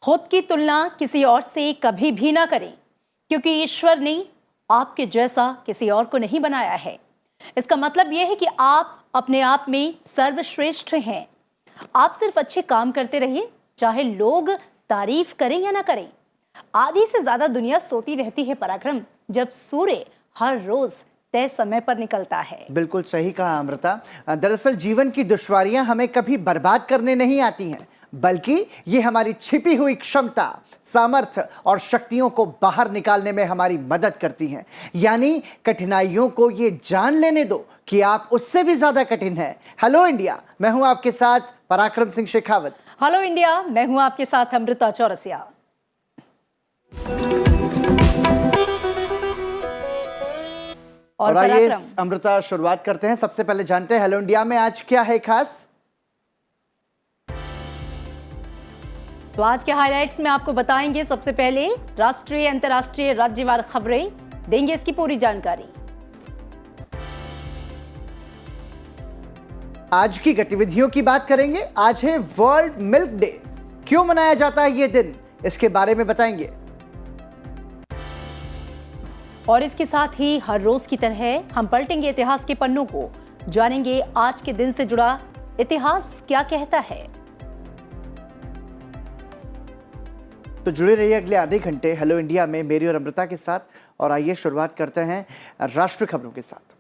खुद की तुलना किसी और से कभी भी ना करें, क्योंकि ईश्वर ने आपके जैसा किसी और को नहीं बनाया है। इसका मतलब यह है कि आप अपने आप में सर्वश्रेष्ठ हैं। आप सिर्फ अच्छे काम करते रहिए, चाहे लोग तारीफ करें या ना करें। आधी से ज्यादा दुनिया सोती रहती है पराक्रम, जब सूर्य हर रोज तय समय पर निकलता है। बिल्कुल सही कहा अमृता। दरअसल जीवन की दुश्वारियां हमें कभी बर्बाद करने नहीं आती हैं, बल्कि ये हमारी छिपी हुई क्षमता, सामर्थ्य और शक्तियों को बाहर निकालने में हमारी मदद करती हैं। यानी कठिनाइयों को ये जान लेने दो कि आप उससे भी ज्यादा कठिन हैं। हेलो इंडिया, मैं हूं आपके साथ पराक्रम सिंह शेखावत। हेलो इंडिया, मैं हूं आपके साथ अमृता चौरसिया। और आइए अमृता शुरुआत करते हैं। सबसे पहले जानते हैं हेलो इंडिया में आज क्या है खास। तो आज के हाइलाइट्स में आपको बताएंगे। सबसे पहले राष्ट्रीय, अंतर्राष्ट्रीय, राज्यवार खबरें देंगे, इसकी पूरी जानकारी। आज की गतिविधियों की बात करेंगे। आज है वर्ल्ड मिल्क डे। क्यों मनाया जाता है ये दिन, इसके बारे में बताएंगे। और इसके साथ ही हर रोज की तरह हम पलटेंगे इतिहास के पन्नों को, जानेंगे आज के दिन से जुड़ा इतिहास क्या कहता है। तो जुड़े रहिए अगले आधे घंटे हेलो इंडिया में मेरी और अमृता के साथ। और आइए शुरुआत करते हैं राष्ट्रीय खबरों के साथ।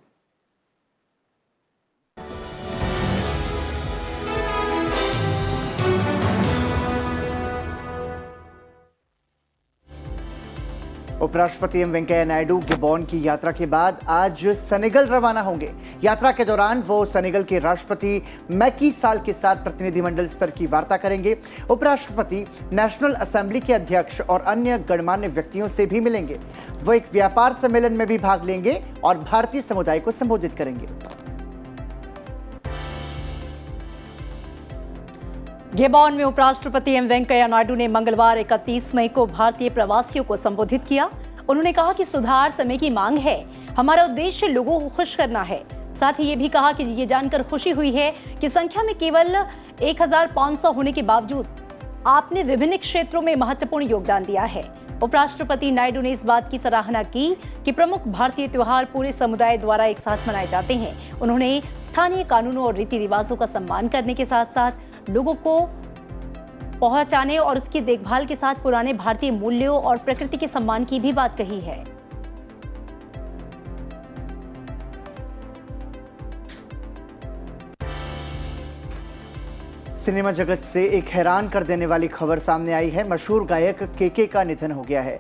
उपराष्ट्रपति एम वेंकैया नायडू गबोन की यात्रा के बाद आज सेनेगल रवाना होंगे। यात्रा के दौरान वो सेनेगल के राष्ट्रपति मैकी साल के साथ प्रतिनिधिमंडल स्तर की वार्ता करेंगे। उपराष्ट्रपति नेशनल असेंबली के अध्यक्ष और अन्य गणमान्य व्यक्तियों से भी मिलेंगे। वो एक व्यापार सम्मेलन में भी भाग लेंगे और भारतीय समुदाय को संबोधित करेंगे। गबोन में उपराष्ट्रपति एम वेंकैया नायडू ने मंगलवार 31 मई को भारतीय प्रवासियों को संबोधित किया। उन्होंने कहा कि सुधार समय की मांग है, हमारा उद्देश्य लोगों को खुश करना है। साथ ही ये भी कहा कि ये जानकर खुशी हुई है कि संख्या में केवल 1500 होने के बावजूद आपने विभिन्न क्षेत्रों में महत्वपूर्ण योगदान दिया है। उपराष्ट्रपति नायडू ने इस बात की सराहना की कि प्रमुख भारतीय त्योहार पूरे समुदाय द्वारा एक साथ मनाए जाते हैं। उन्होंने स्थानीय कानूनों और रीति रिवाजों का सम्मान करने के साथ साथ लोगों को पहुंचाने और उसकी देखभाल के साथ पुराने भारतीय मूल्यों और प्रकृति के सम्मान की भी बात कही है। सिनेमा जगत से एक हैरान कर देने वाली खबर सामने आई है। मशहूर गायक केके का निधन हो गया है।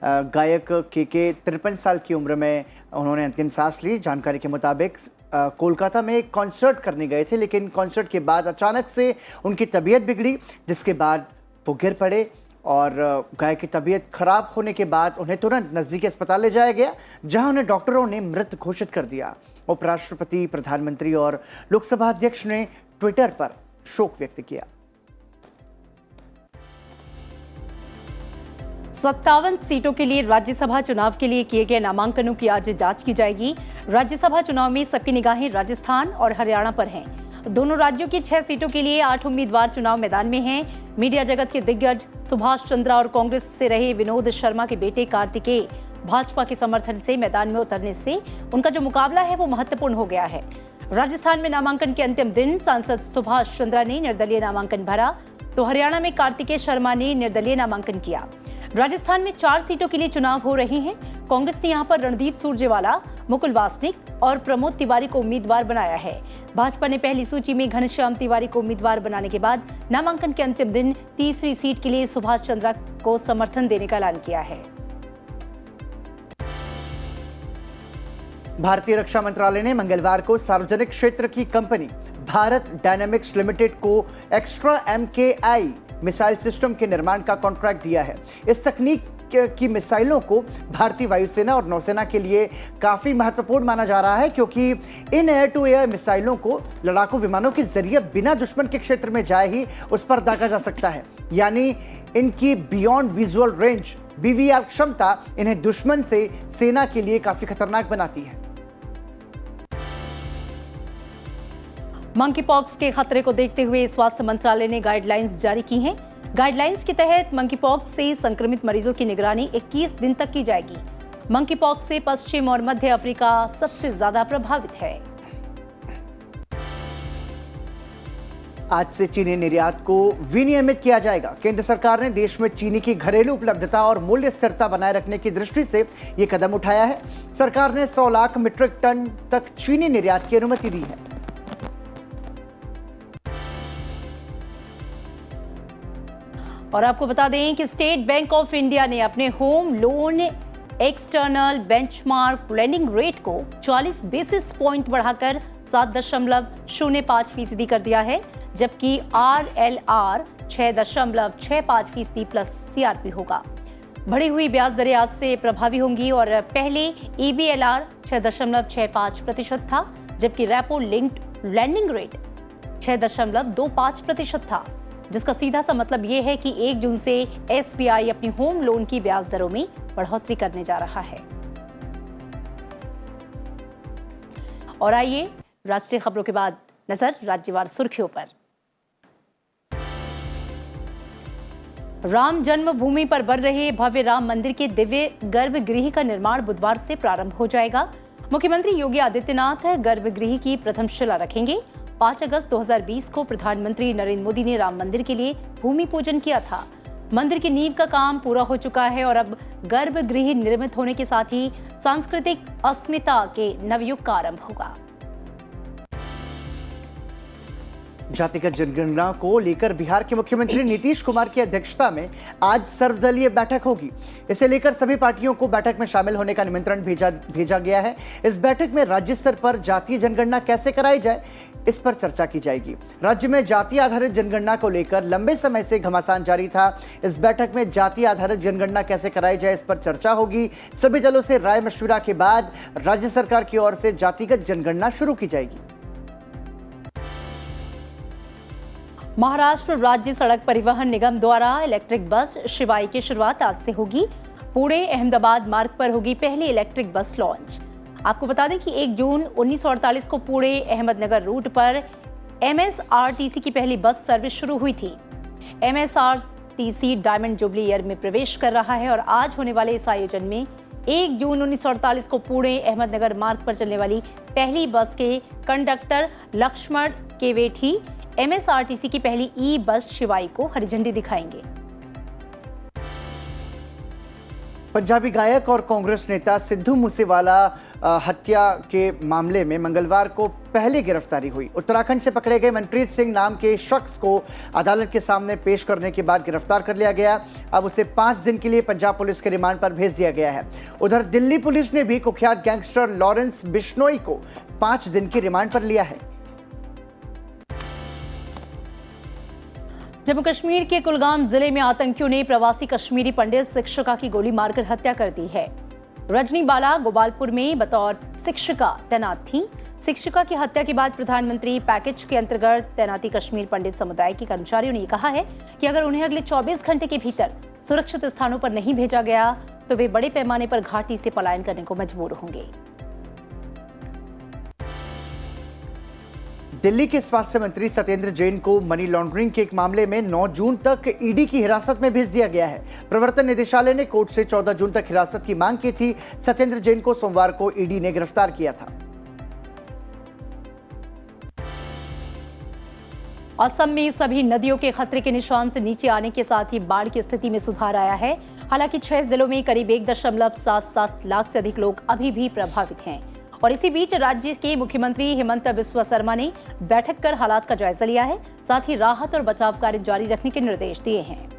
गायक केके 53 साल की उम्र में उन्होंने अंतिम सांस ली। जानकारी के मुताबिक कोलकाता में एक कॉन्सर्ट करने गए थे, लेकिन कॉन्सर्ट के बाद अचानक से उनकी तबीयत बिगड़ी, जिसके बाद वो गिर पड़े और गायक की तबीयत खराब होने के बाद उन्हें तुरंत नज़दीकी अस्पताल ले जाया गया, जहां उन्हें डॉक्टरों ने मृत घोषित कर दिया। उपराष्ट्रपति, प्रधानमंत्री और लोकसभा अध्यक्ष ने ट्विटर पर शोक व्यक्त किया। 57 सीटों के लिए राज्यसभा चुनाव के लिए किए गए नामांकनों की आज जांच की जाएगी। राज्यसभा चुनाव में सबकी निगाहें राजस्थान और हरियाणा पर हैं। दोनों राज्यों की 6 सीटों के लिए 8 उम्मीदवार चुनाव मैदान में हैं। मीडिया जगत के दिग्गज सुभाष चंद्रा और कांग्रेस से रहे विनोद शर्मा के बेटे कार्तिकेय भाजपा के समर्थन से मैदान में उतरने से उनका जो मुकाबला है वो महत्वपूर्ण हो गया है। राजस्थान में नामांकन के अंतिम दिन सांसद सुभाष चंद्रा ने निर्दलीय नामांकन भरा, तो हरियाणा में कार्तिकेय शर्मा ने निर्दलीय नामांकन किया। राजस्थान में 4 सीटों के लिए चुनाव हो रहे हैं। कांग्रेस ने यहां पर रणदीप सुरजेवाला, मुकुल वासनिक और प्रमोद तिवारी को उम्मीदवार बनाया है। भाजपा ने पहली सूची में घनश्याम तिवारी को उम्मीदवार बनाने के बाद नामांकन के अंतिम दिन तीसरी सीट के लिए सुभाष चंद्रा को समर्थन देने का ऐलान किया है। भारतीय रक्षा मंत्रालय ने मंगलवार को सार्वजनिक क्षेत्र की कंपनी भारत डायनामिक्स लिमिटेड को एक्स्ट्रा MKI मिसाइल सिस्टम के निर्माण का कॉन्ट्रैक्ट दिया है। इस तकनीक की मिसाइलों को भारतीय वायुसेना और नौसेना के लिए काफ़ी महत्वपूर्ण माना जा रहा है, क्योंकि इन एयर टू एयर मिसाइलों को लड़ाकू विमानों के जरिए बिना दुश्मन के क्षेत्र में जाए ही उस पर दागा जा सकता है। यानी इनकी बियॉन्ड विजुअल रेंज BVR क्षमता इन्हें दुश्मन से सेना के लिए काफ़ी खतरनाक बनाती है। मंकी पॉक्स के खतरे को देखते हुए स्वास्थ्य मंत्रालय ने गाइडलाइंस जारी की हैं। गाइडलाइंस के तहत मंकीपॉक्स से संक्रमित मरीजों की निगरानी 21 दिन तक की जाएगी। मंकीपॉक्स से पश्चिम और मध्य अफ्रीका सबसे ज्यादा प्रभावित है। आज से चीनी निर्यात को विनियमित किया जाएगा। केंद्र सरकार ने देश में चीनी की घरेलू उपलब्धता और मूल्य स्थिरता बनाए रखने की दृष्टि से ये कदम उठाया है। सरकार ने 100 लाख मीट्रिक टन तक चीनी निर्यात की अनुमति दी है। और आपको बता दें कि स्टेट बैंक ऑफ इंडिया ने अपने home loan external benchmark lending rate को 40 बेसिस पॉइंट बढ़ाकर 7.05% कर दिया है, जबकि RLR 6.65% प्लस CRP होगा। बढ़ी हुई ब्याज दरें आज से प्रभावी होंगी और पहले EBLR 6.65% था, जबकि रेपो लिंक्ड लैंडिंग रेट 6.25% था, जिसका सीधा सा मतलब ये है कि 1 जून से SBI अपनी होम लोन की ब्याज दरों में बढ़ोतरी करने जा रहा है। और आइए राष्ट्रीय खबरों के बाद नजर राज्यवार सुर्खियों पर। राम जन्मभूमि पर बन रहे भव्य राम मंदिर के दिव्य गर्भगृह का निर्माण बुधवार से प्रारंभ हो जाएगा। मुख्यमंत्री योगी आदित्यनाथ गर्भगृह की प्रथम शिला रखेंगे। 5 अगस्त 2020 को प्रधानमंत्री नरेंद्र मोदी ने राम मंदिर के लिए भूमि पूजन किया था। मंदिर की नींव का काम पूरा हो चुका है और अब गर्भगृह निर्मित होने के साथ ही सांस्कृतिक अस्मिता के नवयुग का आरंभ होगा। जातिगत जनगणना को लेकर बिहार के मुख्यमंत्री नीतीश कुमार की अध्यक्षता में आज सर्वदलीय बैठक होगी। इसे लेकर सभी पार्टियों को बैठक में शामिल होने का निमंत्रण भेजा गया है। इस बैठक में राज्य स्तर पर जातीय जनगणना कैसे कराई जाए, इस पर चर्चा की जाएगी। राज्य में जाति आधारित जनगणना को लेकर लंबे समय से घमासान जारी था। इस बैठक में जाति आधारित जनगणना कैसे कराई जाए, इस पर चर्चा होगी। सभी दलों से राय मशविरा के बाद राज्य सरकार की ओर से जातिगत जनगणना शुरू की जाएगी। महाराष्ट्र राज्य सड़क परिवहन निगम द्वारा इलेक्ट्रिक बस शिवाई की शुरुआत आज से होगी। पुणे अहमदाबाद मार्ग पर होगी पहली इलेक्ट्रिक बस लॉन्च। आपको बता दें कि 1 जून 1948 को पुणे अहमदनगर रूट पर MSRTC की पहली बस सर्विस शुरू हुई थी। MSRTC डायमंड जुबली ईयर में प्रवेश कर रहा है और आज होने वाले इस आयोजन में 1 जून 1948 को पुणे अहमदनगर मार्ग पर चलने वाली पहली बस के कंडक्टर लक्ष्मण केवेठी MSRTC की पहली ई बस शिवाई को हरी झंडी दिखाएंगे। पंजाबी गायक और कांग्रेस नेता सिद्धू मूसेवाला हत्या के मामले में मंगलवार को पहली गिरफ्तारी हुई। उत्तराखंड से पकड़े गए मनप्रीत सिंह नाम के शख्स को अदालत के सामने पेश करने के बाद गिरफ्तार कर लिया गया। अब उसे 5 दिन के लिए पंजाब पुलिस के रिमांड पर भेज दिया गया है। उधर दिल्ली पुलिस ने भी कुख्यात गैंगस्टर लॉरेंस बिश्नोई को 5 दिन की रिमांड पर लिया है। जम्मू कश्मीर के कुलगाम जिले में आतंकियों ने प्रवासी कश्मीरी पंडित शिक्षिका की गोली मारकर हत्या कर दी है। रजनी बाला गोपालपुर में बतौर शिक्षिका तैनात थी। शिक्षिका की हत्या के बाद प्रधानमंत्री पैकेज के अंतर्गत तैनाती कश्मीर पंडित समुदाय के कर्मचारियों ने कहा है कि अगर उन्हें अगले 24 घंटे के भीतर सुरक्षित स्थानों पर नहीं भेजा गया तो वे बड़े पैमाने पर घाटी से पलायन करने को मजबूर होंगे। दिल्ली के स्वास्थ्य मंत्री सत्येंद्र जैन को मनी लॉन्ड्रिंग के एक मामले में 9 जून तक ईडी की हिरासत में भेज दिया गया है। प्रवर्तन निदेशालय ने कोर्ट से 14 जून तक हिरासत की मांग की थी। सत्येंद्र जैन को सोमवार को ईडी ने गिरफ्तार किया था। असम में सभी नदियों के खतरे के निशान से नीचे आने के साथ ही बाढ़ की स्थिति में सुधार आया है। हालांकि 6 जिलों में करीब 1.77 लाख से अधिक लोग अभी भी प्रभावित हैं। और इसी बीच राज्य के मुख्यमंत्री हेमंत बिस्वा शर्मा ने बैठक कर हालात का जायजा लिया है, साथ ही राहत और बचाव कार्य जारी रखने के निर्देश दिए हैं।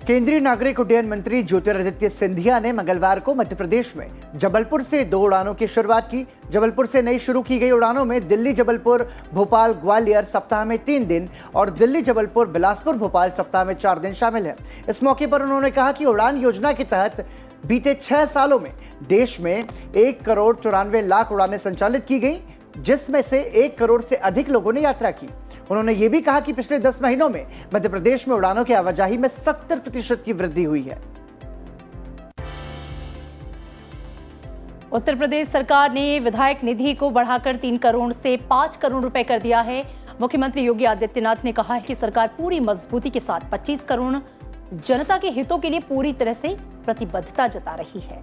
केंद्रीय नागरिक उड्डयन मंत्री ज्योतिरादित्य सिंधिया ने मंगलवार को मध्य प्रदेश में जबलपुर से 2 उड़ानों की शुरुआत की। जबलपुर से नई शुरू की गई उड़ानों में दिल्ली जबलपुर भोपाल ग्वालियर सप्ताह में 3 दिन और दिल्ली जबलपुर बिलासपुर भोपाल सप्ताह में 4 दिन शामिल है। इस मौके पर उन्होंने कहा कि उड़ान योजना के तहत बीते 6 सालों में देश में 1 करोड़ 94 लाख उड़ानें संचालित की गई, जिसमें से 1 करोड़ से अधिक लोगों ने यात्रा की। उन्होंने ये भी कहा कि पिछले 10 महीनों में मध्य प्रदेश में उड़ानों की आवाजाही में 70% की वृद्धि हुई है। उत्तर प्रदेश सरकार ने विधायक निधि को बढ़ाकर 3 करोड़ से 5 करोड़ रुपए कर दिया है। मुख्यमंत्री योगी आदित्यनाथ ने कहा है कि सरकार पूरी मजबूती के साथ 25 करोड़ जनता के हितों के लिए पूरी तरह से प्रतिबद्धता जता रही है।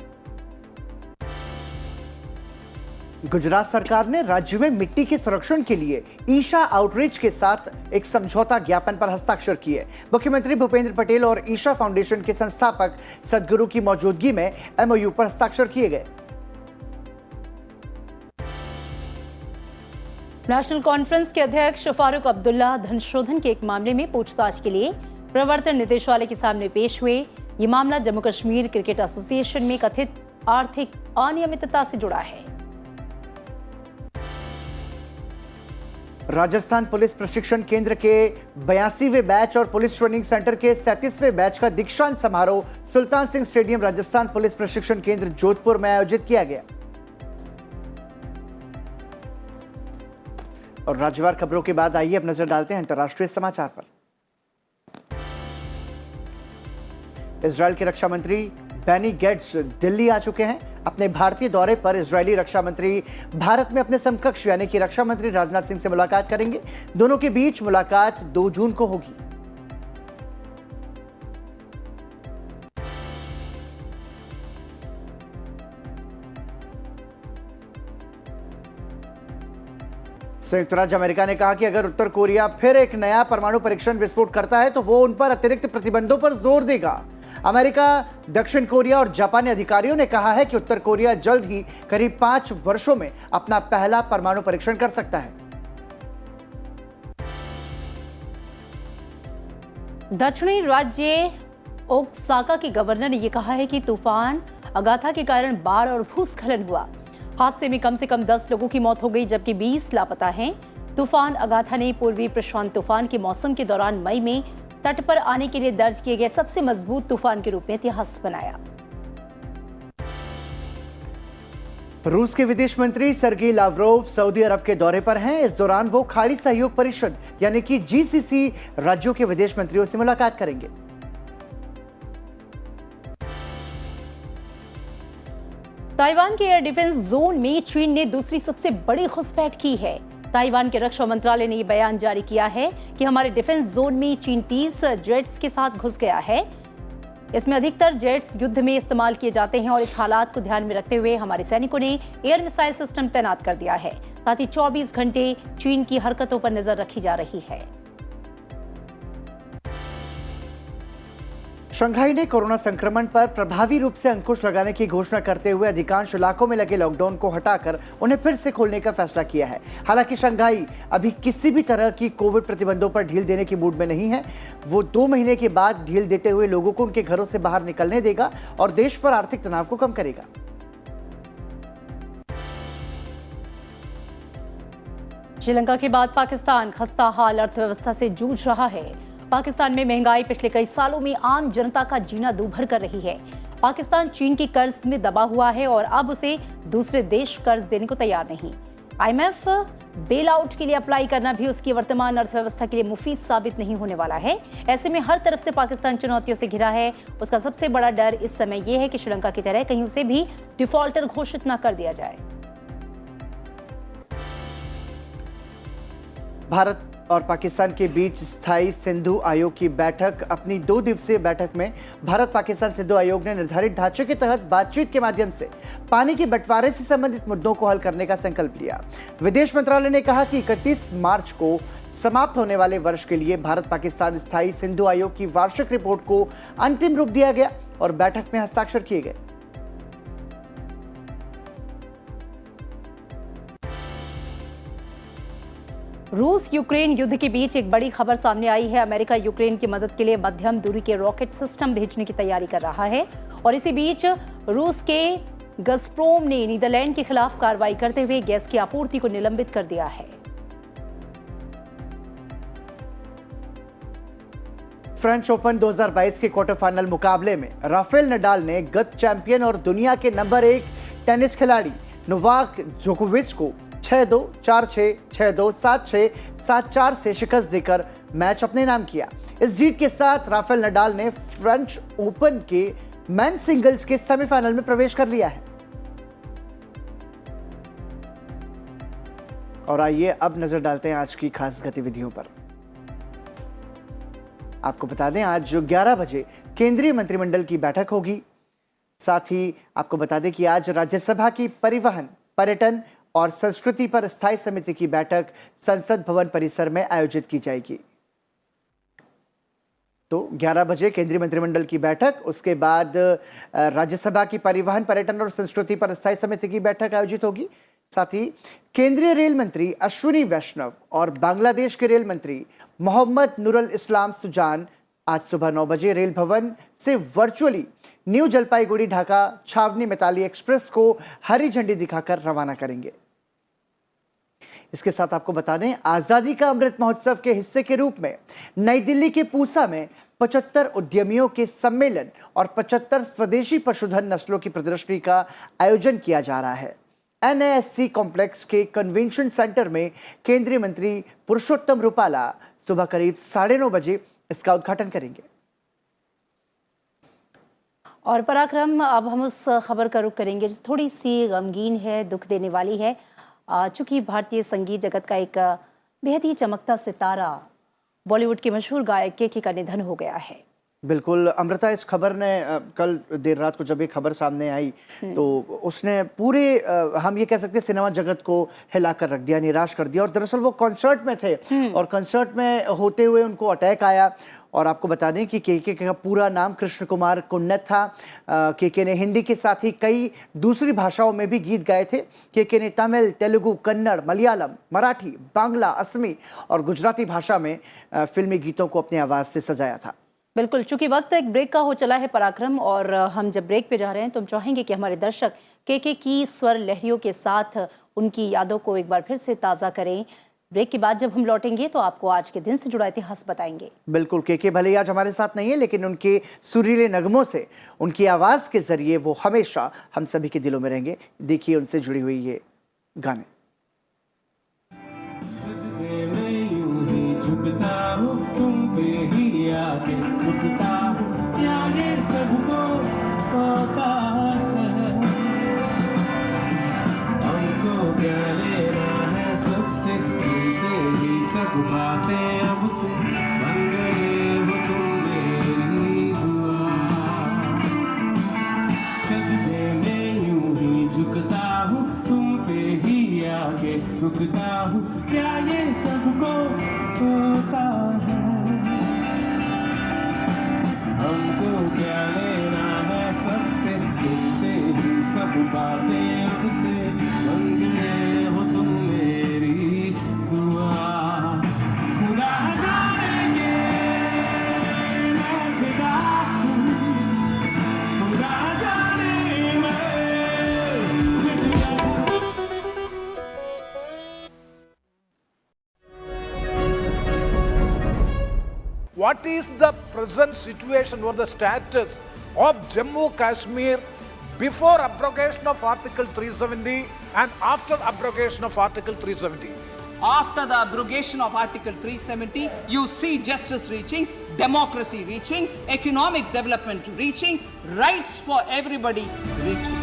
गुजरात सरकार ने राज्य में मिट्टी के संरक्षण के लिए ईशा आउटरीच के साथ एक समझौता ज्ञापन पर हस्ताक्षर किए। मुख्यमंत्री भूपेंद्र पटेल और ईशा फाउंडेशन के संस्थापक सदगुरु की मौजूदगी में एमओयू पर हस्ताक्षर किए गए। नेशनल कॉन्फ्रेंस के अध्यक्ष फारूक अब्दुल्ला धन शोधन के एक मामले में पूछताछ के लिए प्रवर्तन निदेशालय के सामने पेश हुए। ये मामला जम्मू कश्मीर क्रिकेट एसोसिएशन में कथित आर्थिक अनियमितता से जुड़ा है। राजस्थान पुलिस प्रशिक्षण केंद्र के 82वें बैच और पुलिस ट्रेनिंग सेंटर के 37वें बैच का दीक्षांत समारोह सुल्तान सिंह स्टेडियम राजस्थान पुलिस प्रशिक्षण केंद्र जोधपुर में आयोजित किया गया। और राज्यवार खबरों के बाद आइए अब नजर डालते हैं अंतर्राष्ट्रीय समाचार पर। इजरायल के रक्षा मंत्री बेनी गेट्स दिल्ली आ चुके हैं। अपने भारतीय दौरे पर इजरायली रक्षा मंत्री भारत में अपने समकक्ष यानी कि रक्षा मंत्री राजनाथ सिंह से मुलाकात करेंगे। दोनों के बीच मुलाकात 2 जून को होगी। संयुक्त राज्य अमेरिका ने कहा कि अगर उत्तर कोरिया फिर एक नया परमाणु परीक्षण विस्फोट करता है तो वो उन पर अतिरिक्त प्रतिबंधों पर जोर देगा। अमेरिका, दक्षिण कोरिया और जापानी अधिकारियों ने कहा है कि उत्तर कोरिया जल्द ही करीब 5 वर्षों में अपना पहला परमाणु परीक्षण कर सकता है। दक्षिणी राज्य ओक्साका के गवर्नर ने यह कहा है कि तूफान अगाथा के कारण बाढ़ और भूस्खलन हुआ। हादसे में कम से कम 10 लोगों की मौत हो गई जबकि 20 लापता हैं। तूफान अगाथा ने पूर्वी प्रशांत तूफान के मौसम के दौरान मई में तट पर आने के लिए दर्ज किए गए सबसे मजबूत तूफान के रूप में इतिहास बनाया। रूस के विदेश मंत्री सर्गी लावरोव सऊदी अरब के दौरे पर हैं। इस दौरान वो खाड़ी सहयोग परिषद यानी कि जीसीसी राज्यों के विदेश मंत्रियों से मुलाकात करेंगे। ताइवान के एयर डिफेंस जोन में चीन ने दूसरी सबसे बड़ी घुसपैठ की है। ताइवान के रक्षा मंत्रालय ने यह बयान जारी किया है कि हमारे डिफेंस जोन में चीन 30 जेट्स के साथ घुस गया है। इसमें अधिकतर जेट्स युद्ध में इस्तेमाल किए जाते हैं और इस हालात को ध्यान में रखते हुए हमारे सैनिकों ने एयर मिसाइल सिस्टम तैनात कर दिया है। साथ ही 24 घंटे चीन की हरकतों पर नजर रखी जा रही है। शंघाई ने कोरोना संक्रमण पर प्रभावी रूप से अंकुश लगाने की घोषणा करते हुए अधिकांश इलाकों में लगे लॉकडाउन को हटाकर उन्हें फिर से खोलने का फैसला किया है। हालांकि शंघाई अभी किसी भी तरह की कोविड प्रतिबंधों पर ढील देने की मूड में नहीं है। वो 2 महीने के बाद ढील देते हुए लोगों को उनके घरों से बाहर निकलने देगा और देश पर आर्थिक तनाव को कम करेगा। श्रीलंका के बाद पाकिस्तान खस्ता हाल अर्थव्यवस्था से जूझ रहा है। पाकिस्तान में महंगाई पिछले कई सालों में आम जनता का जीना दूभर कर रही है। पाकिस्तान चीन के कर्ज में दबा हुआ है और अब उसे दूसरे देश कर्ज देने को तैयार नहीं। आईएमएफ बेल आउट के लिए अप्लाई करना भी उसकी वर्तमान अर्थव्यवस्था के लिए मुफीद साबित नहीं होने वाला है। ऐसे में हर तरफ से पाकिस्तान चुनौतियों से घिरा है। उसका सबसे बड़ा डर इस समय यह है कि श्रीलंका की तरह कहीं उसे भी डिफॉल्टर घोषित न कर दिया जाए। भारत और पाकिस्तान के बीच स्थायी सिंधु आयोग की बैठक अपनी 2 दिवसीय बैठक में भारत पाकिस्तान सिंधु आयोग ने निर्धारित ढांचे के तहत बातचीत के माध्यम से पानी के बंटवारे से संबंधित मुद्दों को हल करने का संकल्प लिया। विदेश मंत्रालय ने कहा कि 31 मार्च को समाप्त होने वाले वर्ष के लिए भारत पाकिस्तान स्थायी सिंधु आयोग की वार्षिक रिपोर्ट को अंतिम रूप दिया गया और बैठक में हस्ताक्षर किए गए। रूस यूक्रेन युद्ध के बीच एक बड़ी खबर सामने आई है। अमेरिका यूक्रेन की मदद के लिए मध्यम दूरी के रॉकेट सिस्टम भेजने की तैयारी कर रहा है और इसी बीच रूस के गज़प्रोम ने नीदरलैंड के खिलाफ कार्रवाई करते हुए गैस की आपूर्ति को निलंबित कर दिया है। फ्रेंच ओपन 2022 के क्वार्टर फाइनल मुकाबले में राफेल नडाल ने गत चैंपियन और दुनिया के नंबर 1 टेनिस खिलाड़ी नोवाक जोकोविच को 6-2, 4-6, 6-2, 7-6, 7-4 से शिकस्त देकर मैच अपने नाम किया। इस जीत के साथ राफेल नडाल ने फ्रेंच ओपन के मेन सिंगल्स के सेमीफाइनल में प्रवेश कर लिया है। और आइए अब नजर डालते हैं आज की खास गतिविधियों पर। आपको बता दें आज 11 बजे केंद्रीय मंत्रिमंडल की बैठक होगी। साथ ही आपको बता दें कि आज राज्यसभा की परिवहन, पर्यटन और संस्कृति पर स्थायी समिति की बैठक संसद भवन परिसर में आयोजित की जाएगी। तो 11 बजे केंद्रीय मंत्रिमंडल की बैठक, उसके बाद राज्यसभा की परिवहन, पर्यटन और संस्कृति पर स्थायी समिति की बैठक आयोजित होगी। साथ ही केंद्रीय रेल मंत्री अश्विनी वैष्णव और बांग्लादेश के रेल मंत्री मोहम्मद नूरुल इस्लाम सुजान आज सुबह 9 बजे रेल भवन से वर्चुअली न्यू जलपाईगुड़ी ढाका छावनी मिताली एक्सप्रेस को हरी झंडी दिखाकर रवाना करेंगे। इसके साथ आपको बता दें, आजादी का अमृत महोत्सव के हिस्से के रूप में नई दिल्ली के पूसा में 75 उद्यमियों के सम्मेलन और 75 स्वदेशी पशुधन नस्लों की प्रदर्शनी का आयोजन किया जा रहा है। NASC कॉम्प्लेक्स के कन्वेंशन सेंटर में केंद्रीय मंत्री पुरुषोत्तम रूपाला सुबह करीब 9:30 बजे इसका उद्घाटन करेंगे। और पराक्रम, अब हम उस खबर का रुख करेंगे जो थोड़ी सी गमगीन है, दुख देने वाली है। चूंकि भारतीय संगीत जगत का एक बेहद ही चमकता सितारा, बॉलीवुड के मशहूर गायक के का निधन हो गया है। बिल्कुल अमृता, इस खबर ने कल देर रात को जब ये खबर सामने आई तो उसने पूरे हम ये कह सकते हैं सिनेमा जगत को हिलाकर रख दिया, निराश कर दिया। और दरअसल वो कॉन्सर्ट में थे और कॉन्सर्ट में होते हुए उनको अटैक आया। और आपको बता दें कि के का पूरा नाम कृष्ण कुमार कुन्नत था। के ने हिंदी के साथ ही कई दूसरी भाषाओं में भी गीत गाए थे। के ने तमिल, तेलुगु, कन्नड़, मलयालम, मराठी, बांग्ला, असमी और गुजराती भाषा में फिल्मी गीतों को अपनी आवाज़ से सजाया था। बिल्कुल, चूंकि वक्त एक ब्रेक का हो चला है पराक्रम, और हम जब ब्रेक पे जा रहे हैं तो हम चाहेंगे कि हमारे दर्शक के की स्वर लहरियों के साथ उनकी यादों को एक बार फिर से ताज़ा करें। ब्रेक के बाद जब हम लौटेंगे तो आपको आज के दिन से जुड़ा इतिहास बताएंगे। बिल्कुल, के भले ही आज हमारे साथ नहीं है, लेकिन उनके सुरीले नगमों से, उनकी आवाज़ के जरिए वो हमेशा हम सभी के दिलों में रहेंगे। देखिए उनसे जुड़ी हुई ये गाने। झुकता हूँ तुम पे ही आके रुकता हूँ, क्या ये सबको पता है, हमको क्या लेना है सबसे, तुमसे ही सब बातें अब से बन गए हो तुम मेरी दुआ। सजदे में यूं ही झुकता हूँ तुम पे ही आके रुकता हूँ, क्या ये सबको होता है, हमको क्या लेना है सबसे, तुमसे ही सब बातें अब से बन गए हो तुम मेरी दुआ। खुदा जाने के मैं फिदा हूँ, खुदा जाने मैं मिट गया। What is the present situation or the status of Jammu Kashmir before abrogation of Article 370 and after abrogation of Article 370? After the abrogation of Article 370, you see justice reaching, democracy reaching, economic development reaching, rights for everybody reaching.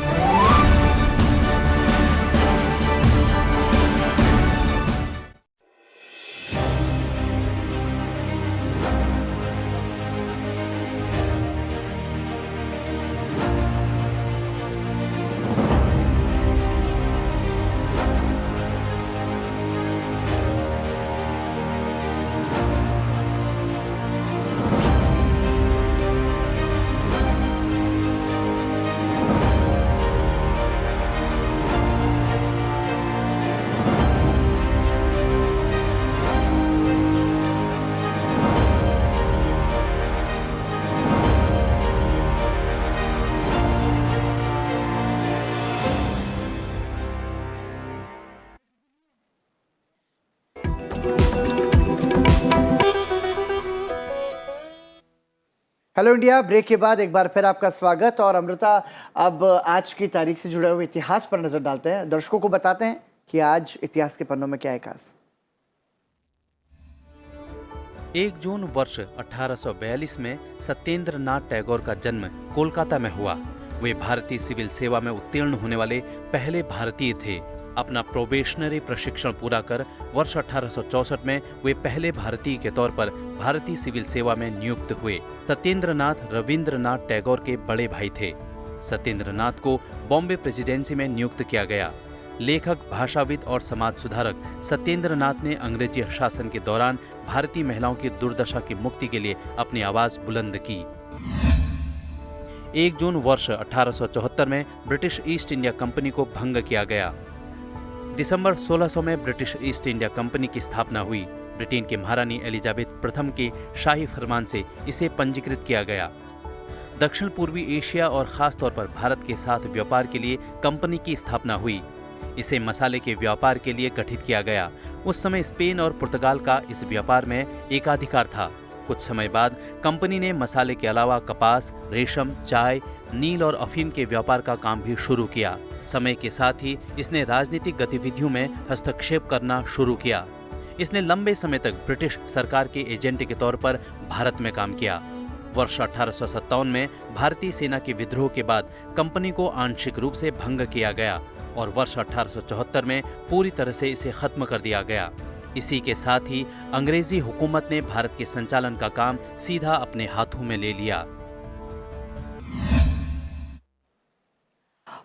Hello India, break के बाद एक बार फिर आपका स्वागत। और अमृता, अब आज की तारीख से जुड़े हुए इतिहास पर नजर डालते हैं। दर्शकों को बताते हैं कि आज इतिहास के पन्नों में क्या है खास। 1 जून वर्ष 1842 में सत्येंद्र नाथ टैगोर का जन्म कोलकाता में हुआ। वे भारतीय सिविल सेवा में उत्तीर्ण होने वाले पहले भारतीय थे। अपना प्रोबेशनरी प्रशिक्षण पूरा कर वर्ष 1864 में वे पहले भारतीय के तौर पर भारतीय सिविल सेवा में नियुक्त हुए। सत्येंद्रनाथ रविंद्रनाथ टैगोर के बड़े भाई थे। सत्येंद्रनाथ को बॉम्बे प्रेसिडेंसी में नियुक्त किया गया। लेखक, भाषाविद और समाज सुधारक सत्येंद्रनाथ ने अंग्रेजी शासन के दौरान भारतीय महिलाओं की दुर्दशा की मुक्ति के लिए अपनी आवाज बुलंद की। 1 जून वर्ष 1874 में ब्रिटिश ईस्ट इंडिया कंपनी को भंग किया गया। दिसंबर 1600 में ब्रिटिश ईस्ट इंडिया कंपनी की स्थापना हुई। ब्रिटेन की महारानी एलिजाबेथ प्रथम के शाही फरमान से इसे पंजीकृत किया गया। दक्षिण पूर्वी एशिया और खास तौर पर भारत के साथ व्यापार के लिए कंपनी की स्थापना हुई। इसे मसाले के व्यापार के लिए गठित किया गया। उस समय स्पेन और पुर्तगाल का इस व्यापार में एकाधिकार था। कुछ समय बाद कंपनी ने मसाले के अलावा कपास, रेशम, चाय, नील और अफीम के व्यापार का काम भी शुरू किया। समय के साथ ही इसने राजनीतिक गतिविधियों में हस्तक्षेप करना शुरू किया। इसने लंबे समय तक ब्रिटिश सरकार के एजेंट के तौर पर भारत में काम किया। वर्ष 1857 में भारतीय सेना के विद्रोह के बाद कंपनी को आंशिक रूप से भंग किया गया और वर्ष 1874 में पूरी तरह से इसे खत्म कर दिया गया। इसी के साथ ही अंग्रेजी हुकूमत ने भारत के संचालन का काम सीधा अपने हाथों में ले लिया।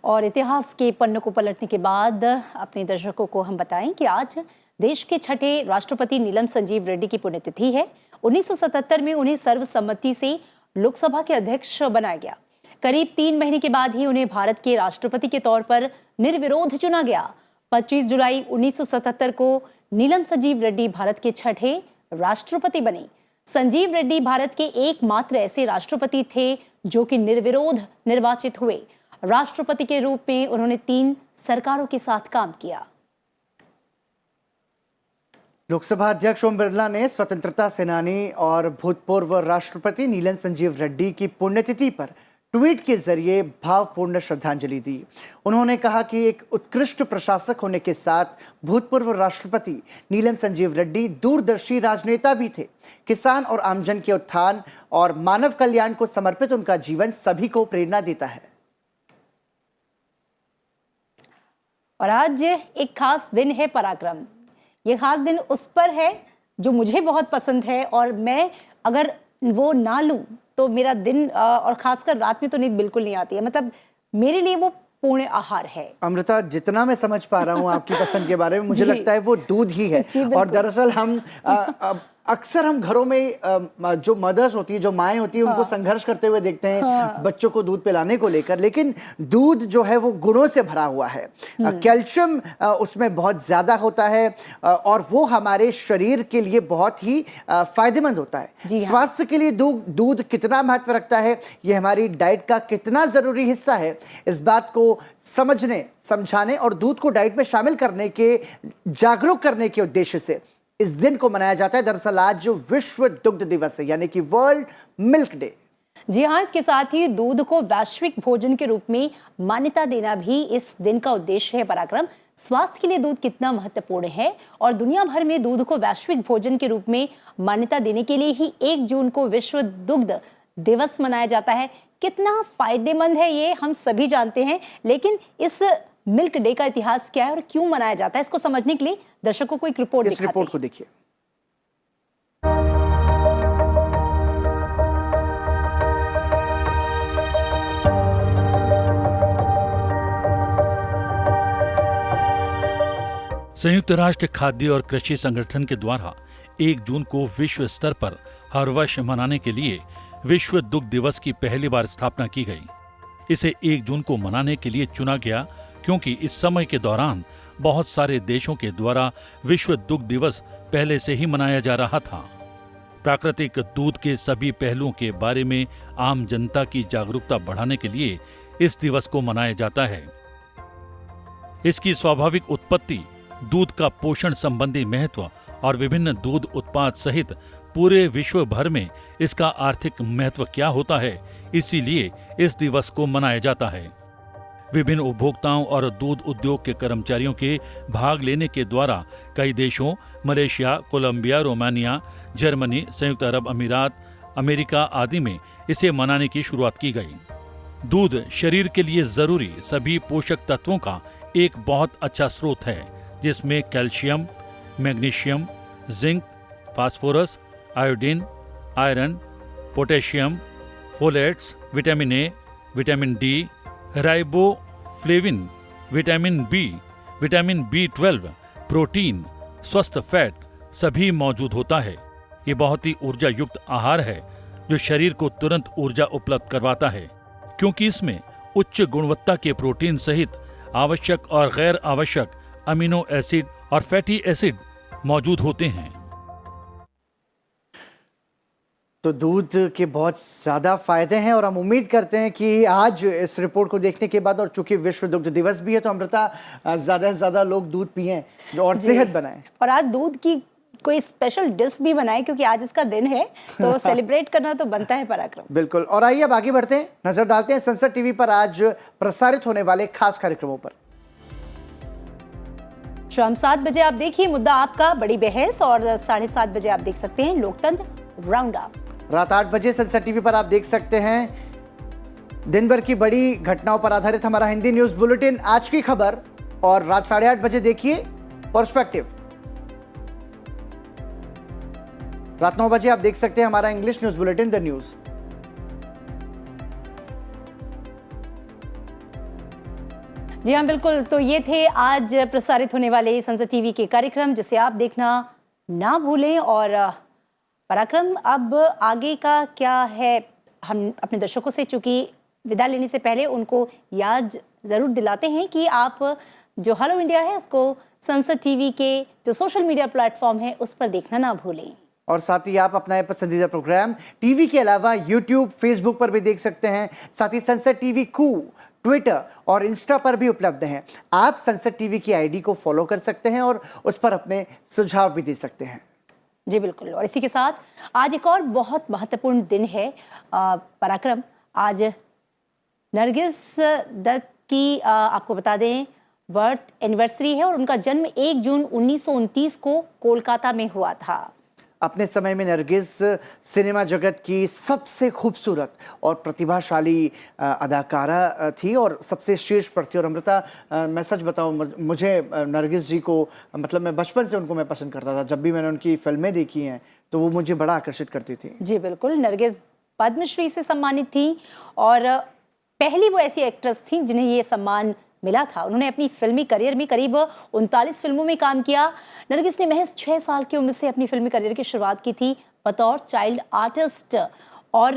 और इतिहास के पन्नों को पलटने के बाद अपने दर्शकों को हम बताएं कि आज देश के छठे राष्ट्रपति नीलम संजीव रेड्डी की पुण्यतिथि है। 1977 में उन्हें सर्वसम्मति से लोकसभा के अध्यक्ष बनाया गया। करीब 3 महीने के बाद ही उन्हें भारत के राष्ट्रपति के तौर पर निर्विरोध चुना गया। 25 जुलाई 1977 को नीलम संजीव रेड्डी भारत के छठे राष्ट्रपति बने। संजीव रेड्डी भारत के एकमात्र ऐसे राष्ट्रपति थे जो कि निर्विरोध निर्वाचित हुए। राष्ट्रपति के रूप में उन्होंने 3 सरकारों के साथ काम किया। लोकसभा अध्यक्ष ओम बिरला ने स्वतंत्रता सेनानी और भूतपूर्व राष्ट्रपति नीलम संजीव रेड्डी की पुण्यतिथि पर ट्वीट के जरिए भावपूर्ण श्रद्धांजलि दी। उन्होंने कहा कि एक उत्कृष्ट प्रशासक होने के साथ भूतपूर्व राष्ट्रपति नीलम संजीव रेड्डी दूरदर्शी राजनेता भी थे। किसान और आमजन के उत्थान और मानव कल्याण को समर्पित उनका जीवन सभी को प्रेरणा देता है। और आज एक खास दिन है पराक्रम। ये खास दिन उस पर है जो मुझे बहुत पसंद है और मैं अगर वो ना लूं तो मेरा दिन और खासकर रात में तो नींद बिल्कुल नहीं आती है। मतलब मेरे लिए वो पूर्ण आहार है। अमृता, जितना मैं समझ पा रहा हूँ आपकी पसंद के बारे में, मुझे लगता है वो दूध ही है। और दरअसल हम अक्सर हम घरों में जो मदर्स होती है, जो माएँ होती है, उनको संघर्ष करते हुए देखते हैं बच्चों को दूध पिलाने को लेकर। लेकिन दूध जो है वो गुणों से भरा हुआ है। कैल्शियम उसमें बहुत ज्यादा होता है और वो हमारे शरीर के लिए बहुत ही फायदेमंद होता है। स्वास्थ्य के लिए दूध कितना महत्व रखता है, ये हमारी डाइट का कितना जरूरी हिस्सा है, इस बात को समझने, समझाने और दूध को डाइट में शामिल करने के, जागरूक करने के उद्देश्य से इस दिन को मनाया जाता है। दरअसल आज जो विश्व दुग्ध दिवस है, यानी कि वर्ल्ड मिल्क डे। जी हाँ, इसके साथ ही दूध को वैश्विक भोजन के रूप में मान्यता देना भी इस दिन का उद्देश्य है। पराक्रम, स्वास्थ्य के लिए दूध कितना महत्वपूर्ण है और दुनिया भर में दूध को वैश्विक भोजन के रूप में मान्यता देने के लिए ही 1 जून को विश्व दुग्ध दिवस मनाया जाता है। कितना फायदेमंद है ये हम सभी जानते हैं, लेकिन इस मिल्क डे का इतिहास क्या है और क्यों मनाया जाता है, इसको समझने के लिए दर्शकों को एक रिपोर्ट दिखाते हैं। इस रिपोर्ट को देखिए। संयुक्त राष्ट्र खाद्य और कृषि संगठन के द्वारा 1 जून को विश्व स्तर पर हर वर्ष मनाने के लिए विश्व दुग्ध दिवस की पहली बार स्थापना की गई। इसे 1 जून को मनाने के लिए चुना गया क्योंकि इस समय के दौरान बहुत सारे देशों के द्वारा विश्व दुग्ध दिवस पहले से ही मनाया जा रहा था। प्राकृतिक दूध के सभी पहलुओं के बारे में आम जनता की जागरूकता बढ़ाने के लिए इस दिवस को मनाया जाता है। इसकी स्वाभाविक उत्पत्ति, दूध का पोषण संबंधी महत्व और विभिन्न दूध उत्पाद सहित पूरे विश्व भर में इसका आर्थिक महत्व क्या होता है, इसीलिए इस दिवस को मनाया जाता है। विभिन्न उपभोक्ताओं और दूध उद्योग के कर्मचारियों के भाग लेने के द्वारा कई देशों मलेशिया, कोलंबिया, रोमानिया, जर्मनी, संयुक्त अरब अमीरात, अमेरिका आदि में इसे मनाने की शुरुआत की गई। दूध शरीर के लिए जरूरी सभी पोषक तत्वों का एक बहुत अच्छा स्रोत है जिसमें calcium, magnesium, zinc, phosphorus, iodine, iron, potassium, folates, vitamin A, vitamin D, riboflavin, vitamin B, vitamin B12, protein, स्वस्थ फैट सभी मौजूद होता है। ये बहुत ही ऊर्जा युक्त आहार है जो शरीर को तुरंत ऊर्जा उपलब्ध करवाता है, क्योंकि इसमें उच्च गुणवत्ता के प्रोटीन सहित आवश्यक और गैर आवश्यक अमीनो एसिड और फैटी एसिड मौजूद होते हैं। तो दूध के बहुत ज़्यादा फायदे हैं और हम उम्मीद करते हैं कि आज इस रिपोर्ट को देखने के बाद, और चूंकि विश्व दुग्ध दिवस भी है, तो अमृता ज़्यादा से ज़्यादा लोग दूध पिएं और सेहत बनाएं। और आज दूध की कोई स्पेशल डिश भी बनाए, क्योंकि आज इसका दिन है, तो सेलिब्रेट करना तो बनता है पराक्रम। बिल्कुल। और आइए अब आगे बढ़ते हैं, नजर डालते हैं संसद टीवी पर आज प्रसारित होने वाले खास कार्यक्रमों पर। शाम 7 बजे आप देखिए मुद्दा आपका, बड़ी बहस, और 7:30 बजे आप देख सकते हैं लोकतंत्र राउंड अप। रात 8 बजे संसद टीवी पर आप देख सकते हैं दिन भर की बड़ी घटनाओं पर आधारित हमारा हिंदी न्यूज बुलेटिन आज की खबर, और रात 8:30 बजे देखिए पर्सपेक्टिव। रात 9 बजे आप देख सकते हैं हमारा English news bulletin the news. जी हाँ, बिल्कुल। तो ये थे आज प्रसारित होने वाले संसद टीवी के कार्यक्रम, जिसे आप देखना ना भूलें। और पराक्रम, अब आगे का क्या है, हम अपने दर्शकों से चूंकि विदा लेने से पहले उनको याद ज़रूर दिलाते हैं कि आप जो हेलो इंडिया है उसको संसद टीवी के जो सोशल मीडिया प्लेटफॉर्म है उस पर देखना ना भूलें। और साथ ही आप अपना पसंदीदा प्रोग्राम टीवी के अलावा यूट्यूब, फेसबुक पर भी देख सकते हैं। साथ ही संसद टीवी कू ट्विटर और इंस्टा पर भी उपलब्ध हैं। आप संसद टीवी की आईडी को फॉलो कर सकते हैं और उस पर अपने सुझाव भी दे सकते हैं। जी बिल्कुल। और इसी के साथ आज एक और बहुत महत्वपूर्ण दिन है पराक्रम। आज नरगिस दत्त की आपको बता दें बर्थ एनिवर्सरी है, और उनका जन्म 1 जून 1929 को कोलकाता में हुआ था। अपने समय में नरगिस सिनेमा जगत की सबसे खूबसूरत और प्रतिभाशाली अदाकारा थी और सबसे शीर्ष पर थी। और अमृता, मैं सच बताऊं, मुझे नरगिस जी को, मतलब मैं बचपन से उनको मैं पसंद करता था। जब भी मैंने उनकी फिल्में देखी हैं तो वो मुझे बड़ा आकर्षित करती थी। जी बिल्कुल। नरगिस पद्मश्री से सम्मानित थी और पहली वो ऐसी एक्ट्रेस थी जिन्हें ये सम्मान मिला था। उन्होंने अपनी फिल्मी करियर में करीब 39 फिल्मों में काम किया। नरगिस ने महज 6 साल की उम्र से अपनी फिल्मी करियर की शुरुआत की थी बतौर चाइल्ड आर्टिस्ट, और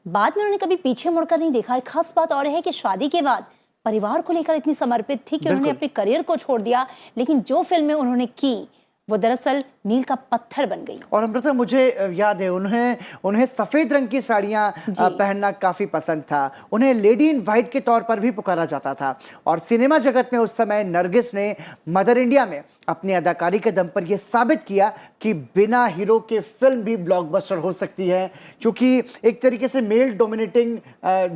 बाद में उन्होंने कभी पीछे मुड़कर नहीं देखा। एक खास बात और है कि शादी के बाद परिवार को लेकर इतनी समर्पित थी कि उन्होंने अपने करियर को छोड़ दिया, लेकिन जो फिल्में उन्होंने की वो दरअसल मील का पत्थर बन गई। और अमृता, मुझे याद है उन्हें सफेद रंग की साड़ियां पहनना काफी पसंद था। उन्हें लेडी इन वाइट के तौर पर भी पुकारा जाता था। और सिनेमा जगत में उस समय नरगिस ने मदर इंडिया में अपनी अदाकारी के दम पर यह साबित किया कि बिना हीरो के फिल्म भी ब्लॉकबस्टर हो सकती है, क्योंकि एक तरीके से मेल डोमिनेटिंग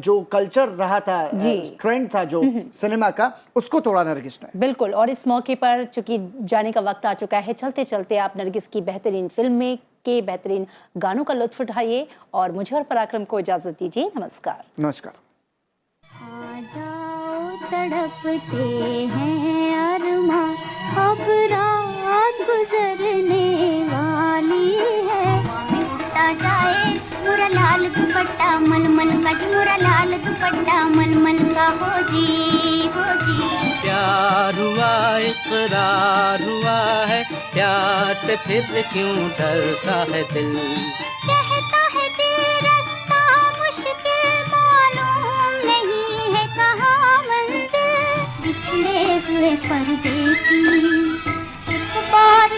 जो कल्चर रहा था, ट्रेंड था जो सिनेमा का, उसको तोड़ा नरगिस ने। बिल्कुल। और इस मौके पर चूंकि जाने का वक्त आ चुका है, चलते चलते आप नरगिस की बेहतरीन फिल्म के बेहतरीन गानों का लुत्फ उठाइए और मुझे और पराक्रम को इजाजत दीजिए। नमस्कार। नमस्कार। तड़पते हैं अरमा, अब रात गुजरने वाली है। उड़ता जाए मुरा लाल दुपट्टा मलमल का, मुरा लाल दुपट्टा मलमल का, हो जी हो जी। प्यार हुआ इकरार हुआ है, प्यार से फिर क्यों डरता है दिल। कहता है दिल रास्ता मुश्किल, मालूम नहीं है कहाँ मंजिल। बिछड़े हुए परदेसी एक बार